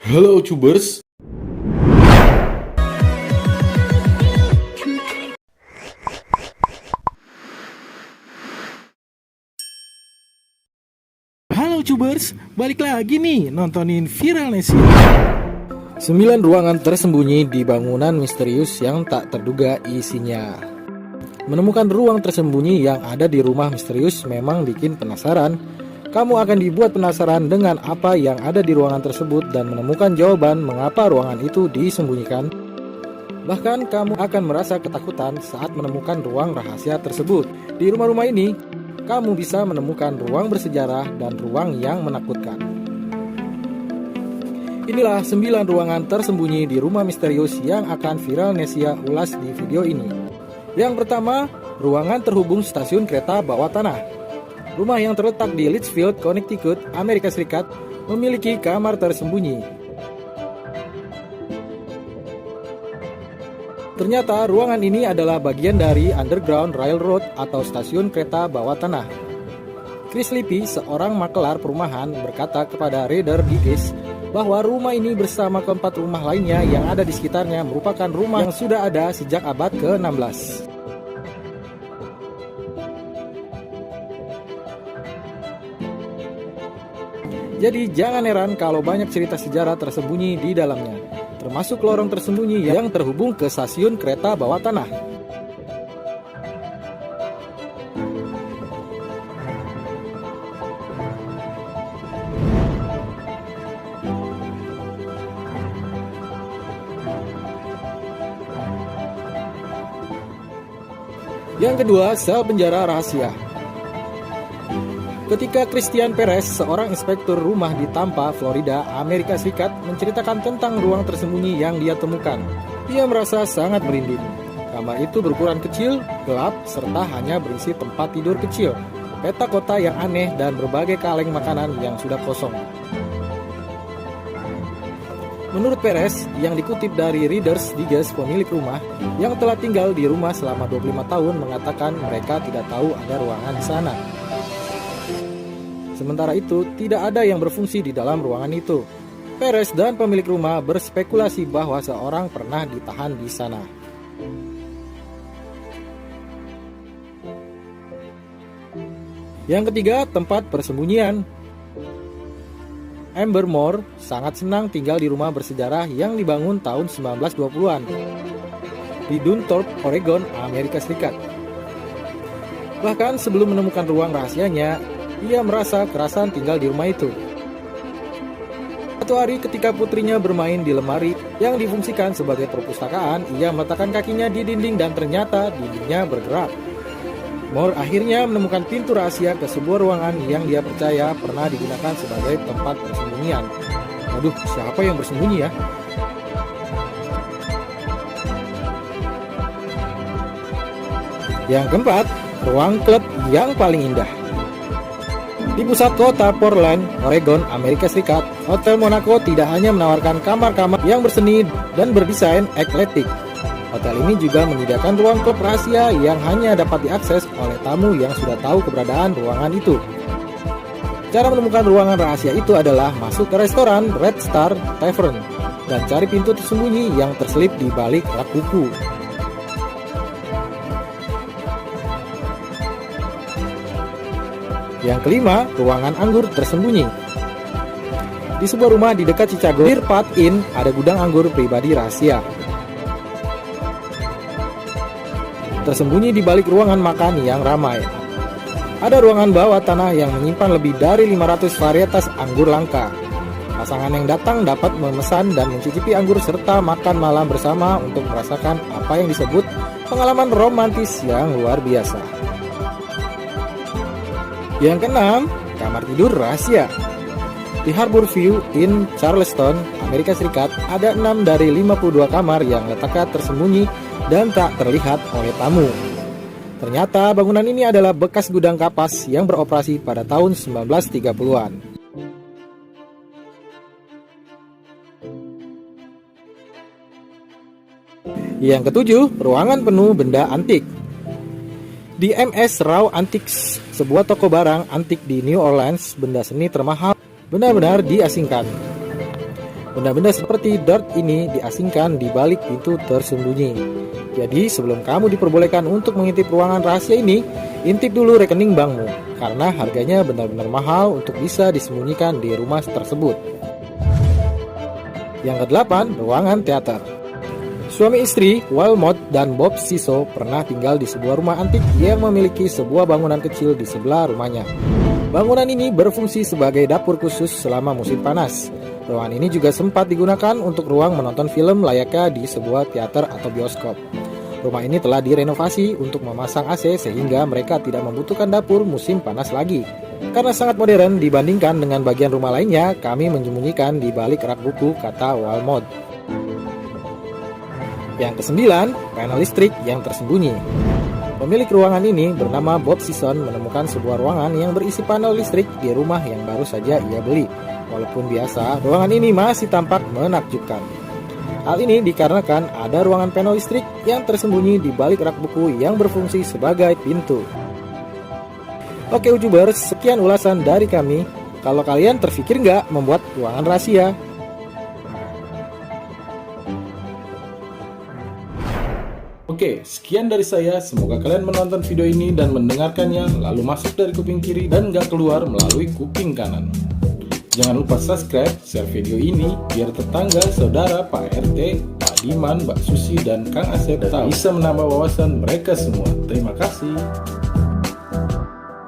Halo Cubers, balik lagi nih nontonin Viralnesia. 9 ruangan tersembunyi di bangunan misterius yang tak terduga isinya. Menemukan ruang tersembunyi yang ada di rumah misterius memang bikin penasaran. Kamu akan dibuat penasaran dengan apa yang ada di ruangan tersebut dan menemukan jawaban mengapa ruangan itu disembunyikan. Bahkan kamu akan merasa ketakutan saat menemukan ruang rahasia tersebut. Di rumah-rumah ini, kamu bisa menemukan ruang bersejarah dan ruang yang menakutkan. Inilah 9 ruangan tersembunyi di rumah misterius yang akan Viralnesia ulas di video ini. Yang pertama, ruangan terhubung stasiun kereta bawah tanah. Rumah yang terletak di Litchfield, Connecticut, Amerika Serikat, memiliki kamar tersembunyi. Ternyata ruangan ini adalah bagian dari Underground Railroad atau stasiun kereta bawah tanah. Chris Lippy, seorang makelar perumahan, berkata kepada Reader Digest bahwa rumah ini bersama keempat rumah lainnya yang ada di sekitarnya merupakan rumah yang sudah ada sejak abad ke-16. Jadi jangan heran kalau banyak cerita sejarah tersembunyi di dalamnya, termasuk lorong tersembunyi yang terhubung ke stasiun kereta bawah tanah. Yang kedua, sel penjara rahasia. Ketika Christian Perez, seorang inspektur rumah di Tampa, Florida, Amerika Serikat, menceritakan tentang ruang tersembunyi yang dia temukan, ia merasa sangat merinding. Kamar itu berukuran kecil, gelap, serta hanya berisi tempat tidur kecil, peta kota yang aneh, dan berbagai kaleng makanan yang sudah kosong. Menurut Perez, yang dikutip dari Reader's Digest, pemilik rumah yang telah tinggal di rumah selama 25 tahun mengatakan mereka tidak tahu ada ruangan di sana. Sementara itu, tidak ada yang berfungsi di dalam ruangan itu. Perez dan pemilik rumah berspekulasi bahwa seorang pernah ditahan di sana. Yang ketiga, tempat persembunyian. Amber Moore sangat senang tinggal di rumah bersejarah yang dibangun tahun 1920-an di Dunthorpe, Oregon, Amerika Serikat. Bahkan sebelum menemukan ruang rahasianya, ia merasa kerasan tinggal di rumah itu. Suatu hari ketika putrinya bermain di lemari yang difungsikan sebagai perpustakaan, ia meletakkan kakinya di dinding dan ternyata dindingnya bergerak. Moore akhirnya menemukan pintu rahasia ke sebuah ruangan yang dia percaya pernah digunakan sebagai tempat persembunyian. Waduh, siapa yang bersembunyi ya? Yang keempat, ruang klub yang paling indah. Di pusat kota Portland, Oregon, Amerika Serikat, Hotel Monaco tidak hanya menawarkan kamar-kamar yang berseni dan berdesain ekletik. Hotel ini juga menyediakan ruang klub rahasia yang hanya dapat diakses oleh tamu yang sudah tahu keberadaan ruangan itu. Cara menemukan ruangan rahasia itu adalah masuk ke restoran Red Star Tavern dan cari pintu tersembunyi yang terselip di balik rak buku. Yang kelima, ruangan anggur tersembunyi. Di sebuah rumah di dekat Chicago, Deer Path Inn, ada gudang anggur pribadi rahasia. Tersembunyi di balik ruangan makan yang ramai. Ada ruangan bawah tanah yang menyimpan lebih dari 500 varietas anggur langka. Pasangan yang datang dapat memesan dan mencicipi anggur serta makan malam bersama untuk merasakan apa yang disebut pengalaman romantis yang luar biasa. Yang keenam, kamar tidur rahasia. Di Harborview Inn, Charleston, Amerika Serikat, ada 6 dari 52 kamar yang letaknya tersembunyi dan tak terlihat oleh tamu. Ternyata bangunan ini adalah bekas gudang kapas yang beroperasi pada tahun 1930-an. Yang ketujuh, ruangan penuh benda antik. Di MS Raw Antiques, sebuah toko barang antik di New Orleans, benda seni termahal benar-benar diasingkan. Benda-benda seperti dart ini diasingkan di balik pintu tersembunyi. Jadi sebelum kamu diperbolehkan untuk mengintip ruangan rahasia ini, intip dulu rekening bankmu, karena harganya benar-benar mahal untuk bisa disembunyikan di rumah tersebut. Yang kedelapan, ruangan teater. Suami istri, Wilmot dan Bob Siso, pernah tinggal di sebuah rumah antik yang memiliki sebuah bangunan kecil di sebelah rumahnya. Bangunan ini berfungsi sebagai dapur khusus selama musim panas. Ruangan ini juga sempat digunakan untuk ruang menonton film layaknya di sebuah teater atau bioskop. Rumah ini telah direnovasi untuk memasang AC sehingga mereka tidak membutuhkan dapur musim panas lagi. Karena sangat modern dibandingkan dengan bagian rumah lainnya, kami menyembunyikan di balik rak buku, kata Wilmot. Yang kesembilan, panel listrik yang tersembunyi. Pemilik ruangan ini bernama Bob Sison menemukan sebuah ruangan yang berisi panel listrik di rumah yang baru saja ia beli. Walaupun biasa, ruangan ini masih tampak menakjubkan. Hal ini dikarenakan ada ruangan panel listrik yang tersembunyi di balik rak buku yang berfungsi sebagai pintu. Oke Ujubers, sekian ulasan dari kami. Kalau kalian terpikir nggak membuat ruangan rahasia? Oke, sekian dari saya. Semoga kalian menonton video ini dan mendengarkannya, lalu masuk dari kuping kiri dan nggak keluar melalui kuping kanan. Jangan lupa subscribe, share video ini, biar tetangga, saudara, Pak RT, Pak Diman, Mbak Susi, dan Kang Asep bisa menambah wawasan mereka semua. Terima kasih.